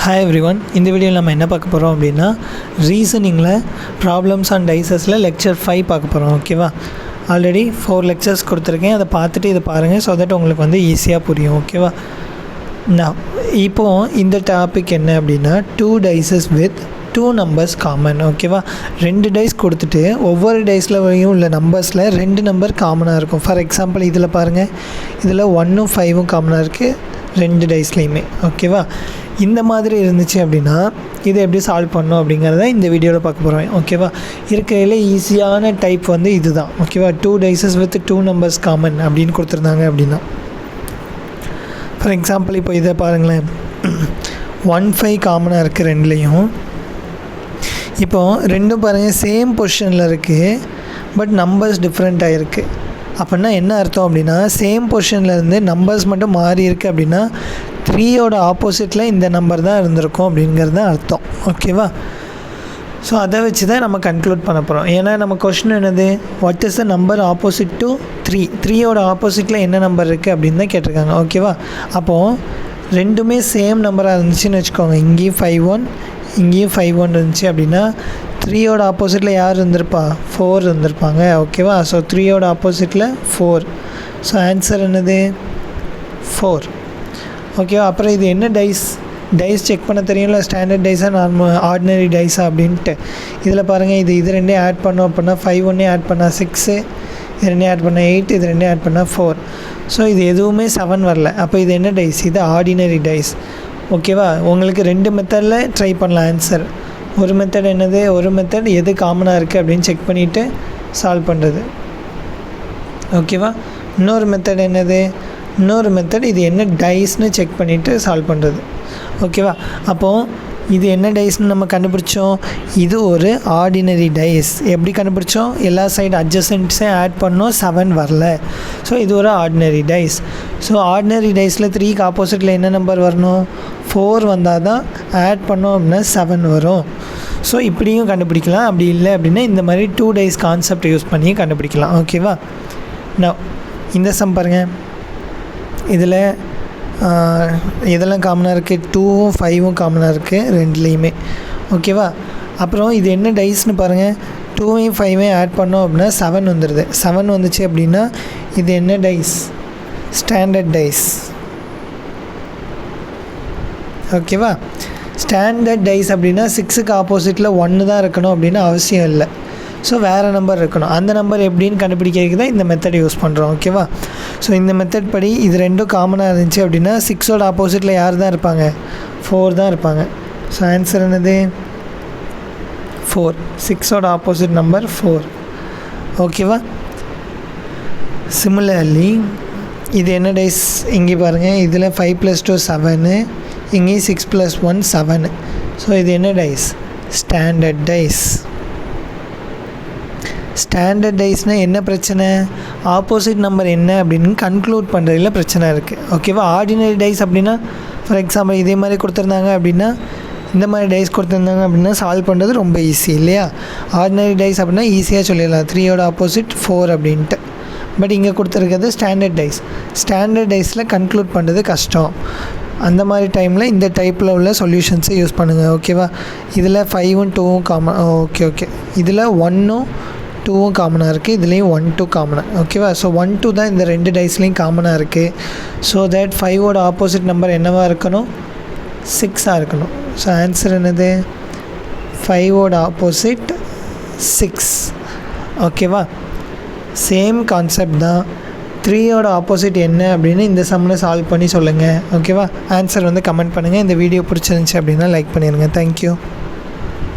Hi everyone, இந்த வீடியோவில் நம்ம என்ன பார்க்க போகிறோம் அப்படின்னா ரீசனிங்கில் ப்ராப்ளம்ஸ் அண்ட் டைசஸில் லெக்சர் 5 பார்க்க போகிறோம். ஓகேவா? ஆல்ரெடி 4 லெக்சர்ஸ் கொடுத்துருக்கேன். அதை பார்த்துட்டு இதை பாருங்கள். ஸோ தட் உங்களுக்கு வந்து ஈஸியாக புரியும். ஓகேவா? நான் இப்போது இந்த டாபிக் என்ன அப்படின்னா 2 டைசஸ் வித் 2 நம்பர்ஸ் காமன். ஓகேவா? 2 டைஸ் கொடுத்துட்டு ஒவ்வொரு டைஸ்லையும் உள்ள நம்பர்ஸில் 2 நம்பர் காமனாக இருக்கும். ஃபார் எக்ஸாம்பிள் இதில் பாருங்கள், இதில் 1ம் 5ம் காமனாக இருக்குது 2 டைஸ்லேயுமே. ஓகேவா? இந்த மாதிரி இருந்துச்சு அப்படின்னா இதை எப்படி சால்வ் பண்ணணும் அப்படிங்கிறத இந்த வீடியோவில் பார்க்க போகிறோம். ஓகேவா? இருக்கிறதுல ஈஸியான டைப் வந்து இது தான். ஓகேவா? 2 டைசஸ் வித் 2 நம்பர்ஸ் காமன் அப்படின்னு கொடுத்துருந்தாங்க அப்படின்னா, ஃபார் எக்ஸாம்பிள் இப்போ இதை பாருங்களேன், 1 5 காமனாக இருக்குது ரெண்டுலேயும். இப்போது ரெண்டும் பாருங்கள் சேம் பொசிஷனில் இருக்குது, பட் நம்பர்ஸ் டிஃப்ரெண்ட்டாக இருக்குது. அப்படின்னா என்ன அர்த்தம் அப்படின்னா, சேம் பொசிஷன்லேருந்து நம்பர்ஸ் மட்டும் மாறி இருக்குது அப்படின்னா 3யோட ஆப்போசிட்டில் இந்த நம்பர் தான் இருந்திருக்கும் அப்படிங்கிறது தான் அர்த்தம். ஓகேவா? ஸோ அதை வச்சு தான் நம்ம கன்க்ளூட் பண்ண போகிறோம். ஏன்னா நம்ம கொஷின் என்னது, what is the number opposite to 3, 3யோட ஆப்போசிட்டில் என்ன நம்பர் இருக்குது அப்படின்னு தான் கேட்டிருக்காங்க. ஓகேவா? அப்போது ரெண்டுமே சேம் நம்பராக இருந்துச்சுன்னு வச்சுக்கோங்க, இங்கேயும் 5 1 இங்கேயும் 5 1 இருந்துச்சு அப்படின்னா 3யோட ஆப்போசிட்டில் யார் இருந்திருப்பா, 4 இருந்திருப்பாங்க. ஓகேவா? ஸோ 3யோட ஆப்போசிட்டில் 4. ஸோ ஆன்சர் என்னது 4. ஓகேவா? அப்புறம் இது என்ன டைஸ் செக் பண்ண தெரியும்ல, ஸ்டாண்டர்ட் டைஸாக நார்மல் ஆர்டினரி டைஸா அப்படின்ட்டு. இதில் பாருங்கள், இது ரெண்டையும் ஆட் பண்ணோம் அப்படின்னா 5 1 ஆட் பண்ணால் 6, இது ரெண்டையும் ஆட் பண்ணால் 8, இது ரெண்டையும் ஆட் பண்ணால் 4. ஸோ இது எதுவுமே 7 வரல. அப்போ இது என்ன டைஸ், இது ஆர்டினரி டைஸ். ஓகேவா? உங்களுக்கு 2 மெத்தடில் ட்ரை பண்ணலாம் ஆன்சர். ஒரு மெத்தட் என்னது, ஒரு மெத்தட் எது காமனாக இருக்குது அப்படின்னு செக் பண்ணிவிட்டு சால்வ் பண்ணுறது. ஓகேவா? இன்னொரு மெத்தட் என்னது, இன்னொரு மெத்தட் இது என்ன டைஸ்னு செக் பண்ணிவிட்டு சால்வ் பண்ணுறது. ஓகேவா? அப்போது இது என்ன டைஸ்னு நம்ம கண்டுபிடிச்சோம், இது ஒரு ஆர்டினரி டைஸ். எப்படி கண்டுபிடிச்சோம், எல்லா சைடு அட்ஜசன்ட்ஸையும் ஆட் பண்ணோம், 7 வரல. ஸோ இது ஒரு ஆர்டினரி டைஸ். ஸோ ஆர்டினரி டைஸில் 3க்கு ஆப்போசிட்டில் என்ன நம்பர் வரணும், 4 வந்தால் தான் ஆட் பண்ணோம் அப்படின்னா 7 வரும். ஸோ இப்படியும் கண்டுபிடிக்கலாம். அப்படி இல்லை அப்படின்னா இந்த மாதிரி 2 டைஸ் கான்செப்ட் யூஸ் பண்ணி கண்டுபிடிக்கலாம். ஓகேவா? நான் இந்த சம் பாருங்கள், இதில் இதெல்லாம் காமனாக இருக்குது, 2ம் 5ம் காமனாக இருக்குது ரெண்டுலேயுமே. ஓகேவா? அப்புறம் இது என்ன டைஸ்னு பாருங்கள், 2ம் 5ம் ஆட் பண்ணோம் அப்படின்னா 7 வந்துடுது. 7 வந்துச்சு அப்படின்னா இது என்ன டைஸ், ஸ்டாண்டர்ட் டைஸ். ஓகேவா? ஸ்டாண்டர்ட் டைஸ் அப்படின்னா 6க்கு ஆப்போசிட்டில் 1 தான் இருக்கணும் அப்படின்னு அவசியம் இல்லை. ஸோ வேறு நம்பர் இருக்கணும். அந்த நம்பர் எப்படின்னு கண்டுபிடிக்கிறதுக்கு தான் இந்த மெத்தட் யூஸ் பண்ணுறோம். ஓகேவா? ஸோ இந்த மெத்தட் படி இது ரெண்டும் காமனாக இருந்துச்சு அப்படின்னா 6ஓட ஆப்போசிட்டில் யார் தான் இருப்பாங்க, 4 தான் இருப்பாங்க. ஸோ ஆன்சர் என்னது 4. 6ஓட ஆப்போசிட் நம்பர் 4. ஓகேவா? சிமிலர்லி இது என்ன டைஸ், இங்கே பாருங்கள், இதில் 5 + 2 7, இங்கேயும் 6 + 1 7. ஸோ இது என்ன டைஸ், ஸ்டாண்டர்ட் டைஸ். ஸ்டாண்டர்ட் டைஸ்னால் என்ன பிரச்சனை, ஆப்போசிட் நம்பர் என்ன அப்படின்னு கன்க்ளூட் பண்ணுறதுல பிரச்சனை இருக்குது. ஓகேவா? ஆர்டினரி டைஸ் அப்படின்னா, ஃபார் எக்ஸாம்பிள் இதே மாதிரி கொடுத்துருந்தாங்க அப்படின்னா, இந்த மாதிரி டைஸ் கொடுத்துருந்தாங்க அப்படின்னா சால்வ் பண்ணுறது ரொம்ப ஈஸி இல்லையா? ஆர்டினரி டைஸ் அப்படின்னா ஈஸியாக சொல்லிடலாம், 3யோட ஆப்போசிட் 4 அப்படின்ட்டு. பட் இங்கே கொடுத்துருக்கிறது ஸ்டாண்டர்ட் டைஸ். ஸ்டாண்டர்ட் டைஸில் கன்க்ளூட் பண்ணுறது கஷ்டம். அந்த மாதிரி டைமில் இந்த டைப்பில் உள்ள சொல்யூஷன்ஸை யூஸ் பண்ணுங்கள். ஓகேவா? இதில் 5ம் 2ம் காமன். ஓகே. இதில் 1ம் 2ம் காமனாக இருக்குது, இதுலேயும் 1 2 காமனாக. ஓகேவா? ஸோ 1 2 தான் இந்த 2 டைஸ்லேயும் காமனாக இருக்குது. ஸோ தட் 5ஓட ஆப்போசிட் நம்பர் என்னவாக இருக்கணும், 6ஆக இருக்கணும். ஸோ ஆன்சர் என்னது, 5ஓட ஆப்போசிட் 6. ஓகேவா? சேம் கான்செப்ட் தான். 3யோட ஆப்போசிட் என்ன அப்படின்னு இந்த சம்மில் சால்வ் பண்ணி சொல்லுங்கள். ஓகேவா? ஆன்சர் வந்து கமெண்ட் பண்ணுங்கள். இந்த வீடியோ பிடிச்சிருந்துச்சி அப்படின்னா லைக் பண்ணிடுங்க. தேங்க்யூ.